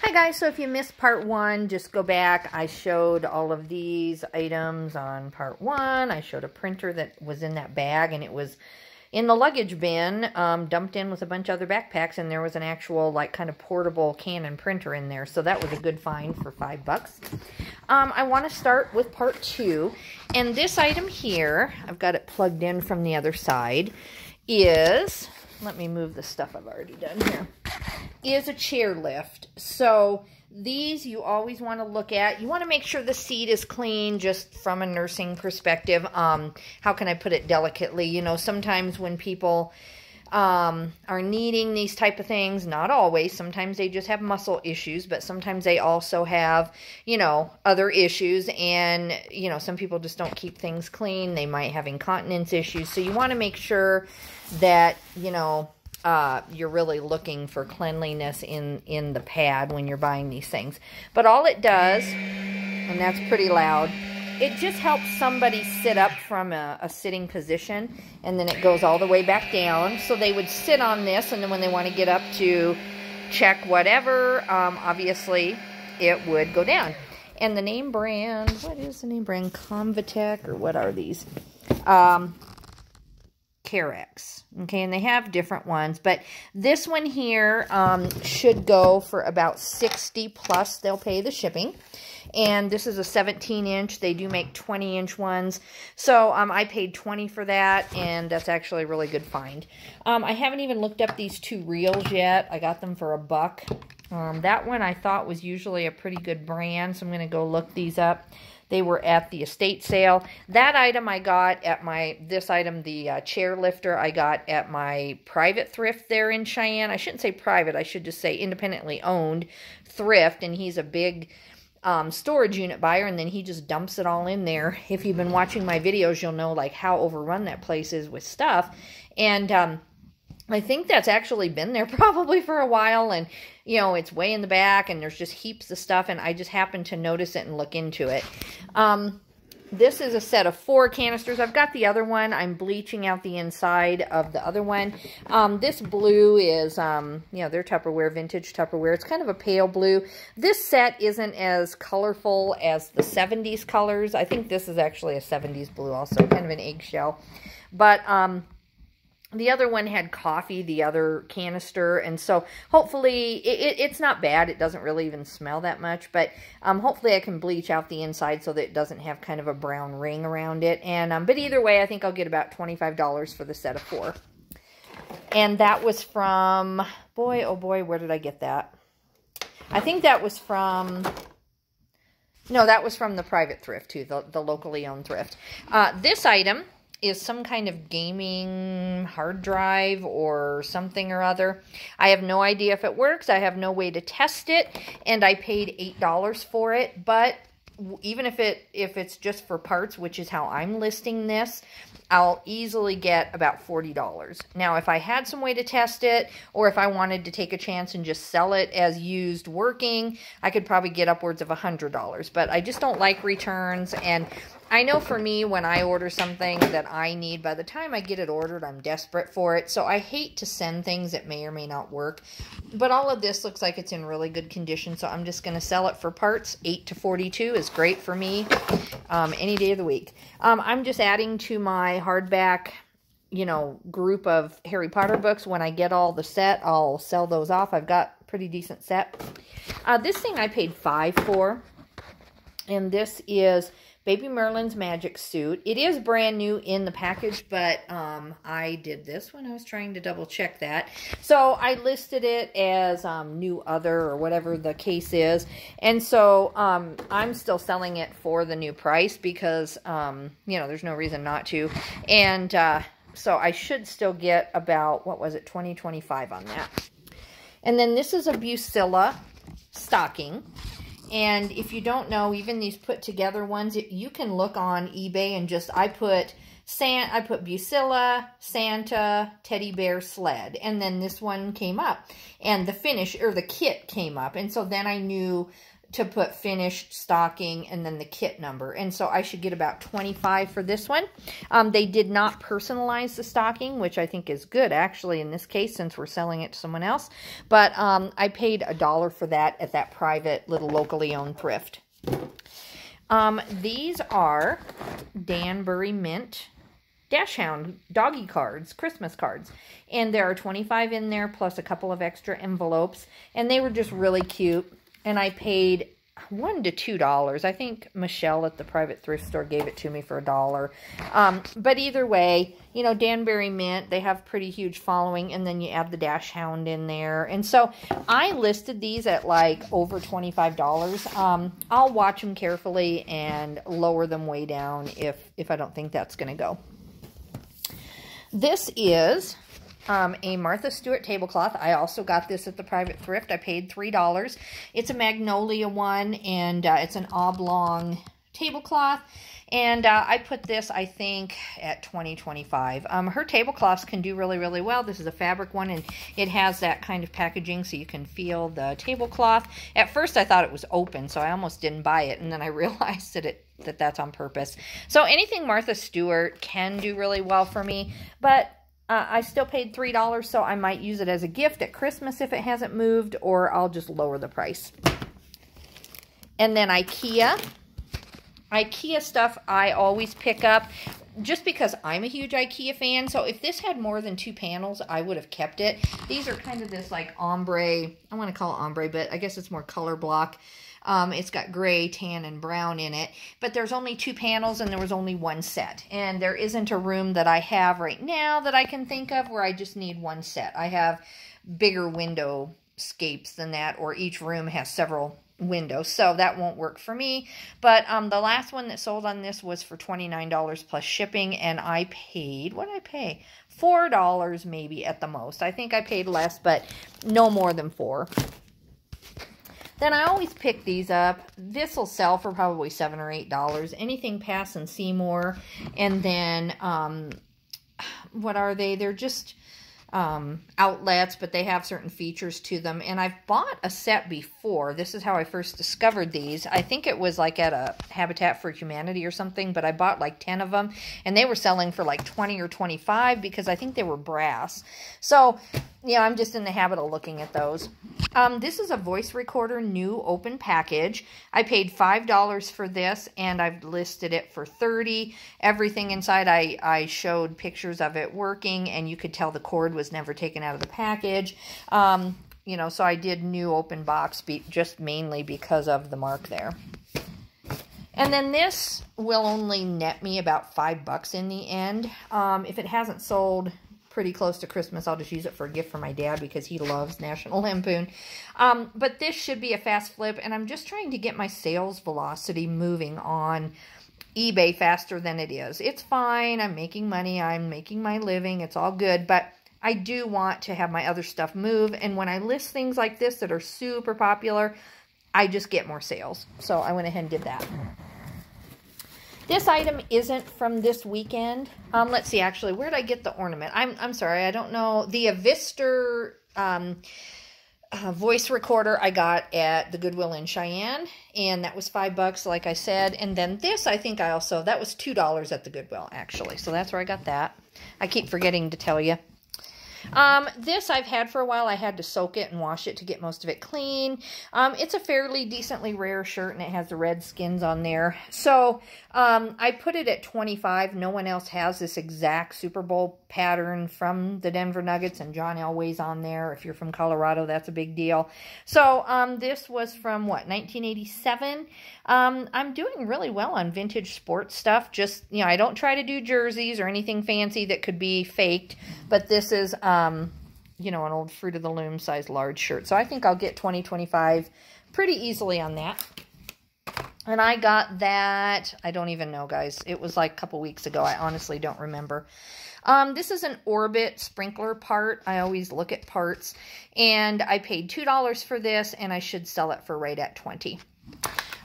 Hi guys, so if you missed part one, just go back. I showed all of these items on part one. I showed a printer that was in that bag and it was in the luggage bin, dumped in with a bunch of other backpacks, and there was an actual like kind of portable Canon printer in there. So that was a good find for $5. I want to start with part two, and this item here, I've got it plugged in from the other side, is, let me move the stuff I've already done here, is a chair lift. So these you always want to look at. You want to make sure the seat is clean just from a nursing perspective. How can I put it delicately? You know, sometimes when people are needing these type of things, not always, sometimes they just have muscle issues, but sometimes they also have, you know, other issues, and, you know, some people just don't keep things clean. They might have incontinence issues. So you want to make sure that, you know, you're really looking for cleanliness in the pad when you're buying these things. But all it does, and that's pretty loud, it just helps somebody sit up from a sitting position, and then it goes all the way back down. So they would sit on this, and then when they want to get up to check whatever, obviously it would go down. And the name brand, what is the name brand? Convatec, or what are these? Carex. Okay, and they have different ones, but this one here should go for about $60 plus. They'll pay the shipping. And this is a 17-inch. They do make 20-inch ones. So I paid $20 for that, and that's actually a really good find. I haven't even looked up these two reels yet. I got them for $1. That one I thought was usually a pretty good brand, so I'm going to go look these up. They were at the estate sale. That item I got at this item, the chair lifter, I got at my private thrift there in Cheyenne. I shouldn't say private, I should just say independently owned thrift, and he's a big storage unit buyer, and then he just dumps it all in there. If you've been watching my videos, you'll know like how overrun that place is with stuff. And I think that's actually been there probably for a while, and, you know, it's way in the back, and there's just heaps of stuff, and I just happened to notice it and look into it. This is a set of 4 canisters. I've got the other one. I'm bleaching out the inside of the other one. This blue is, you know, they're Tupperware, vintage Tupperware. It's kind of a pale blue. This set isn't as colorful as the 70s colors. I think this is actually a 70s blue also, kind of an eggshell. But, the other one had coffee, the other canister, and so hopefully it's not bad. It doesn't really even smell that much, but hopefully I can bleach out the inside so that it doesn't have kind of a brown ring around it. And but either way, I think I'll get about $25 for the set of 4. And that was from, boy, oh boy, where did I get that? I think that was from, no, that was from the private thrift too, the locally owned thrift. This item is some kind of gaming hard drive or something or other. I have no idea if it works. I have no way to test it, and I paid $8 for it. But even if it's just for parts, which is how I'm listing this, I'll easily get about $40. Now, if I had some way to test it, or if I wanted to take a chance and just sell it as used working, I could probably get upwards of $100. But I just don't like returns, and I know for me, when I order something that I need, by the time I get it ordered, I'm desperate for it. So I hate to send things that may or may not work. But all of this looks like it's in really good condition, so I'm just going to sell it for parts. 8 to 42 is great for me any day of the week. I'm just adding to my hardback, you know, group of Harry Potter books. When I get all the set, I'll sell those off. I've got a pretty decent set. This thing I paid $5 for, and this is Baby Merlin's Magic Suit. It is brand new in the package, but I did this when I was trying to double check that. So I listed it as new other, or whatever the case is. And so I'm still selling it for the new price because, you know, there's no reason not to. And so I should still get about, what was it, $20-25 on that. And then this is a Busilla stocking. And if you don't know, even these put together ones, you can look on eBay and just, I put Busilla, Santa, Teddy Bear, Sled. And then this one came up. And the finish, or the kit came up. And so then I knew to put finished, stocking, and then the kit number. And so I should get about 25 for this one. They did not personalize the stocking, which I think is good, actually, in this case, since we're selling it to someone else. But I paid $1 for that at that private little locally owned thrift. These are Danbury Mint Dachshund doggy cards, Christmas cards. And there are 25 in there, plus a couple of extra envelopes. And they were just really cute. And I paid $1 to $2. I think Michelle at the private thrift store gave it to me for $1. But either way, you know, Danbury Mint, they have pretty huge following, and then you add the Dachshund in there. And so I listed these at like over $25. I'll watch them carefully and lower them way down if I don't think that's going to go. This is a Martha Stewart tablecloth. I also got this at the private thrift. I paid $3. It's a magnolia one, and it's an oblong tablecloth. And I put this, I think, at $20.25. Her tablecloths can do really, really well. This is a fabric one, and it has that kind of packaging so you can feel the tablecloth. At first, I thought it was open, so I almost didn't buy it, and then I realized that that's on purpose. So anything Martha Stewart can do really well for me, but I still paid $3, so I might use it as a gift at Christmas if it hasn't moved, or I'll just lower the price. And then IKEA. IKEA stuff I always pick up just because I'm a huge IKEA fan. So if this had more than 2 panels, I would have kept it. These are kind of this like ombre, I want to call it ombre, but I guess it's more color block. It's got gray, tan, and brown in it. But there's only 2 panels, and there was only 1 set. And there isn't a room that I have right now that I can think of where I just need 1 set. I have bigger window scapes than that, or each room has several windows, so that won't work for me. But the last one that sold on this was for $29 plus shipping, and I paid, what did I pay? $4 maybe at the most. I think I paid less, but no more than $4. Then I always pick these up. This will sell for probably $7 or $8. Anything Pass and Seymour. And then, what are they? They're just outlets, but they have certain features to them. And I've bought a set before. This is how I first discovered these. I think it was like at a Habitat for Humanity or something, but I bought like 10 of them, and they were selling for like 20 or 25 because I think they were brass. So, yeah, I'm just in the habit of looking at those. This is a voice recorder, new open package. I paid $5 for this, and I've listed it for $30. Everything inside, I showed pictures of it working, and you could tell the cord was never taken out of the package. You know, so I did new open box just mainly because of the mark there. And then this will only net me about $5 in the end. If it hasn't sold pretty close to Christmas, I'll just use it for a gift for my dad because he loves National Lampoon. But this should be a fast flip, and I'm just trying to get my sales velocity moving on eBay faster than it is. It's fine. I'm making money. I'm making my living. It's all good, but I do want to have my other stuff move, and when I list things like this that are super popular, I just get more sales. So I went ahead and did that. This item isn't from this weekend. Let's see, actually, where did I get the ornament? I'm sorry, I don't know. The Avister voice recorder I got at the Goodwill in Cheyenne, and that was $5, like I said. And then this, I think that was $2 at the Goodwill, actually. So that's where I got that. I keep forgetting to tell you. This I've had for a while. I had to soak it and wash it to get most of it clean. It's a fairly decently rare shirt, and it has the red skins on there. So, I put it at $25. No one else has this exact Super Bowl pattern from the Denver Nuggets, and John Elway's on there. If you're from Colorado, that's a big deal. So, this was from, what, 1987? I'm doing really well on vintage sports stuff. Just, you know, I don't try to do jerseys or anything fancy that could be faked, but this is, you know, an old Fruit of the Loom size large shirt. So I think I'll get $20.25 pretty easily on that. And I got that, I don't even know, guys. It was like a couple weeks ago. I honestly don't remember. This is an Orbit sprinkler part. I always look at parts. And I paid $2 for this, and I should sell it for right at $20.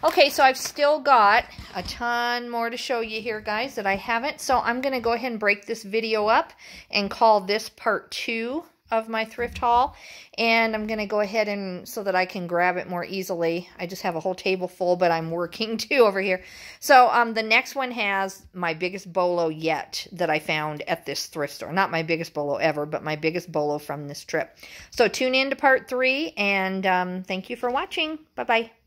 Okay, so I've still got a ton more to show you here, guys, that I haven't. So I'm going to go ahead and break this video up and call this part 2 of my thrift haul, and I'm going to go ahead and so that I can grab it more easily. I just have a whole table full, but I'm working too over here. So the next one has my biggest bolo yet that I found at this thrift store. Not my biggest bolo ever, but my biggest bolo from this trip. So tune in to part 3, and thank you for watching. Bye-bye.